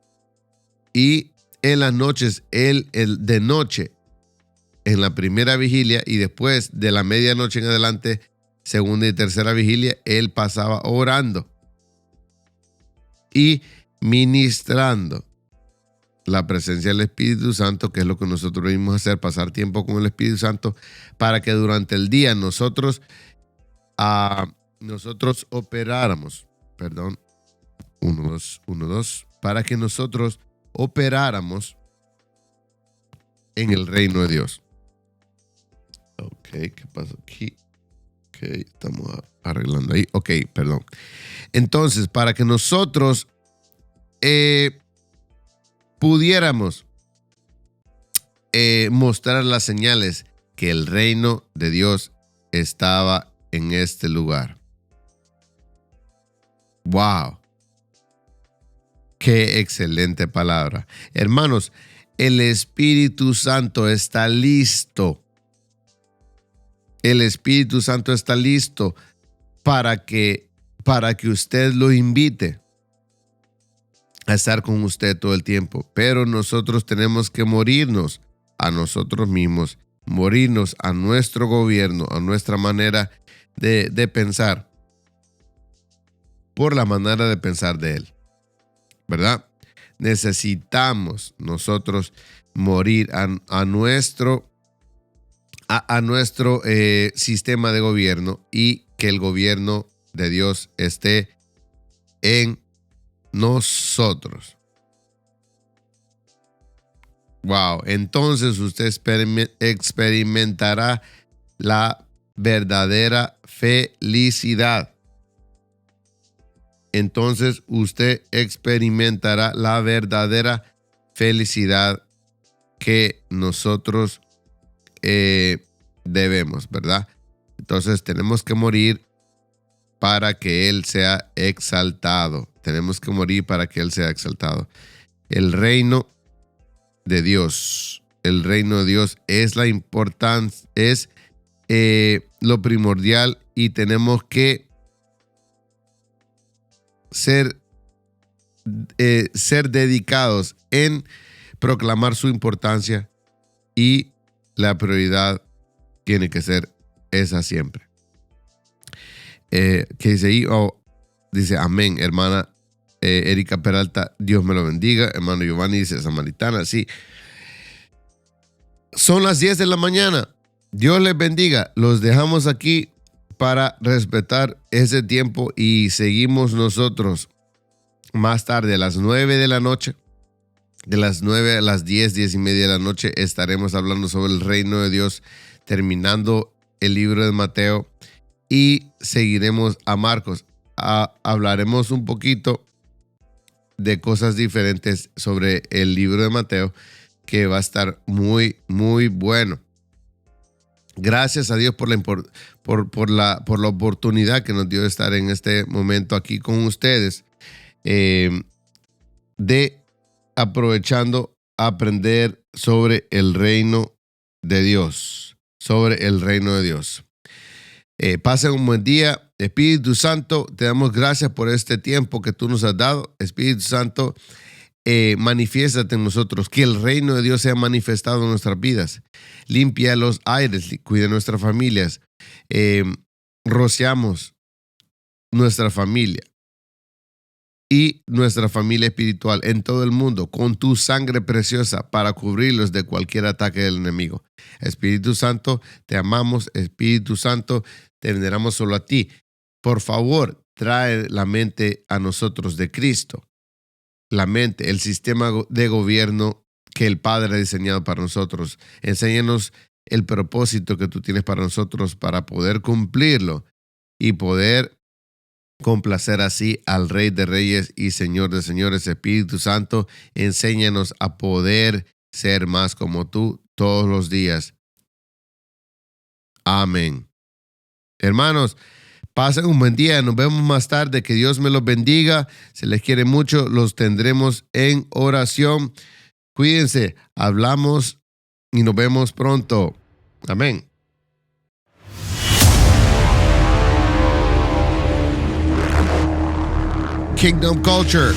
Speaker 1: Y en las noches, él de noche, en la primera vigilia y después de la medianoche en adelante, segunda y tercera vigilia, él pasaba orando y ministrando la presencia del Espíritu Santo, que es lo que nosotros venimos a hacer, pasar tiempo con el Espíritu Santo, para que durante el día nosotros operáramos, perdón, 1, 2, para que nosotros operáramos en el reino de Dios. Ok, ¿qué pasa aquí? Ok, estamos arreglando ahí. Ok, perdón. Entonces, para que nosotros pudiéramos mostrar las señales que el reino de Dios estaba en este lugar. ¡Wow! ¡Qué excelente palabra! Hermanos, el Espíritu Santo está listo. El Espíritu Santo está listo para que usted lo invite a estar con usted todo el tiempo. Pero nosotros tenemos que morirnos a nosotros mismos, morirnos a nuestro gobierno, a nuestra manera de pensar, por la manera de pensar de Él, ¿verdad? necesitamos nosotros morir a nuestro sistema de gobierno y que el gobierno de Dios esté en nosotros. Wow, entonces usted experimentará la verdadera felicidad. Entonces usted experimentará la verdadera felicidad que nosotros debemos, ¿verdad? Entonces tenemos que morir para que Él sea exaltado. Tenemos que morir para que Él sea exaltado. El reino de Dios. El reino de Dios es la importancia, es lo primordial, y tenemos que ser dedicados en proclamar su importancia, y la prioridad tiene que ser esa siempre. Que dice ahí, dice amén, hermana Erika Peralta, Dios me lo bendiga. Hermano Giovanni dice samaritana, sí. Son las 10 de la mañana. Dios les bendiga. Los dejamos aquí para respetar ese tiempo y seguimos nosotros más tarde a las 9 de la noche. De las 9 a las 10, 10 y media de la noche estaremos hablando sobre el reino de Dios, terminando el libro de Mateo, y seguiremos a Marcos. Hablaremos un poquito de cosas diferentes sobre el libro de Mateo, que va a estar muy, muy bueno. Gracias a Dios por la oportunidad que nos dio de estar en este momento aquí con ustedes, de aprovechando aprender sobre el reino de Dios, sobre el reino de Dios. Pasen un buen día. Espíritu Santo, te damos gracias por este tiempo que tú nos has dado. Espíritu Santo, manifiéstate en nosotros, que el reino de Dios sea manifestado en nuestras vidas. Limpia los aires, cuida nuestras familias. Rociamos nuestra familia y nuestra familia espiritual en todo el mundo con tu sangre preciosa para cubrirlos de cualquier ataque del enemigo. Espíritu Santo, te amamos. Espíritu Santo, te veneramos solo a ti. Por favor, trae la mente a nosotros de Cristo. La mente, el sistema de gobierno que el Padre ha diseñado para nosotros. Enséñanos el propósito que tú tienes para nosotros, para poder cumplirlo y poder complacer así al Rey de Reyes y Señor de Señores. Espíritu Santo, enséñanos a poder ser más como tú todos los días. Amén. Hermanos, pasen un buen día. Nos vemos más tarde. Que Dios me los bendiga. Se les quiere mucho. Los tendremos en oración. Cuídense. Hablamos y nos vemos pronto. Amén. Kingdom Culture.